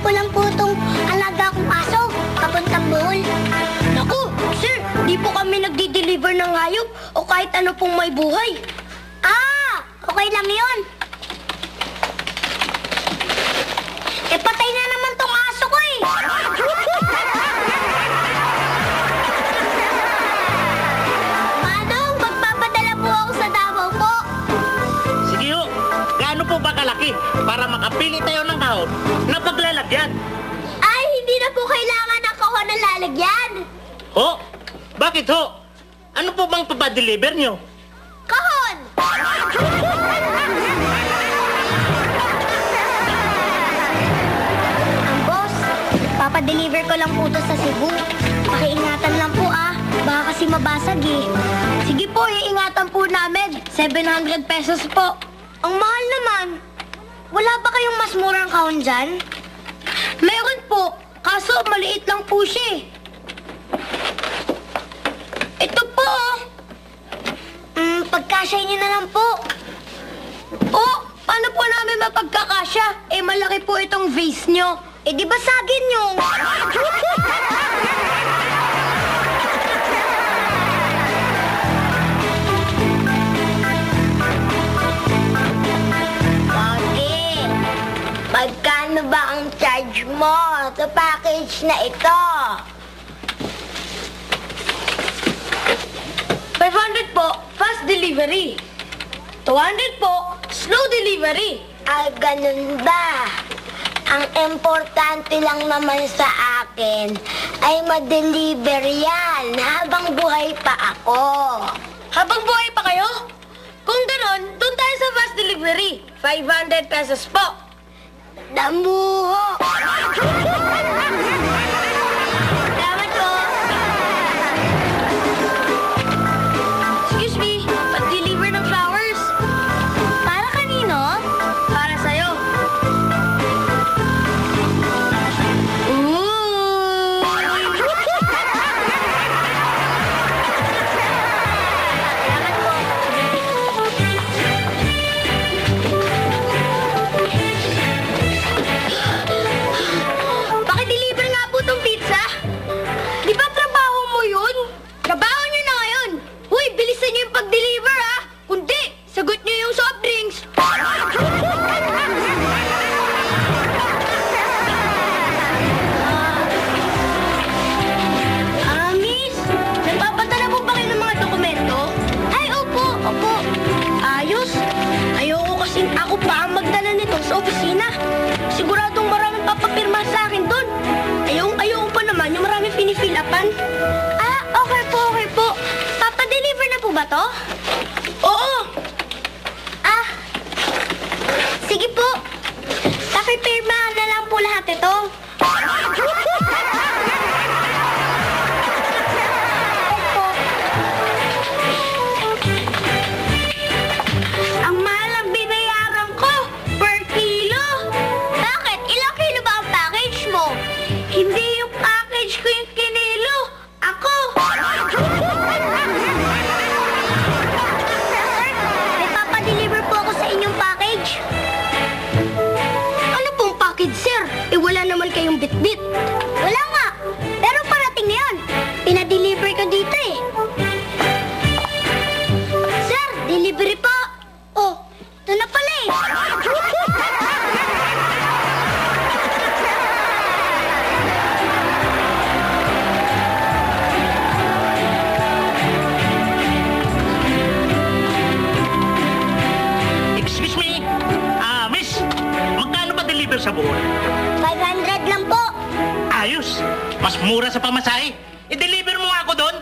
ko lang po itong alaga kong aso, papuntang Bohol. Naku, sir, di po kami nagdi-deliver ng hayop o kahit ano pong may buhay. Okay lang yun. Patay na naman tong aso ko eh. Manong, magpapadala po ako sa Davao po. Sige ho, gaano po ba kalaki para makapili tayo ng kahon na paglalagyan? Ay, hindi na po kailangan ng kahon na lalagyan. Ho? Bakit ho? Ano po bang papadeliver nyo? Kahon! Ang boss, papadeliver ko lang po to sa Cebu. Pakiingatan lang po baka kasi mabasag eh. Sige po, iingatan po namin. 700 pesos po. Ang mahal naman. Wala ba kayong mas murang kahon dyan? Meron po, kaso maliit lang po siya eh. Ito po. Pagkasya niyo na lang po. Paano po namin mapagkakasya? Malaki po itong vase nyo. Di ba sagin nyo? Bakit? Magkano ba ang charge mo sa package na ito? 500 po, fast delivery. 200 po, slow delivery. Ganun ba? Ang importante lang naman sa akin ay ma-deliver yan habang buhay pa ako. Habang buhay pa kayo? Kung ganon, doon tayo sa fast delivery. 500 pesos po. Damuho! Salamat po. Excuse me, pag-deliver ng flowers. Para kanino? Para sa'yo. Ooh! Salamat po. Paki-deliver nga po tong pizza. Di ba trabaho mo yun? Trabaho nyo na ngayon. Uy, bilisan nyo yung pag-deliver Kundi, sagot nyo yung soft drinks. Miss, nagpapadala po ba kayo ng mga dokumento? Ay, opo. Ayos. Ayoko kasi ako pa ang magdala nito sa opisina. Siguradong maraming papapirma sa akin doon. Ayoko pa naman yung maraming pinifill-upan. Okay po. Papadeliver na po ba to? Oo. Sige po. Pakipirmahan na lang po lahat ito. Ang mahal ang binayaran ko per kilo. Bakit? Ilang kilo ba ang package mo? Hindi yung package ko yung kinilo. Ako. May papadeliver po ako sa inyong package. Ano pong package, sir? Wala naman kayong bitbit. Wala nga. Pero parating na yun. Pinadeliver ko dito eh. Sir, delivery po. Ito na pala eh. Excuse me? Miss, magkano ba deliver sa Bohol? 500 lang po. Ayos, mas mura sa pamasahe. I-deliver mo nga ako doon.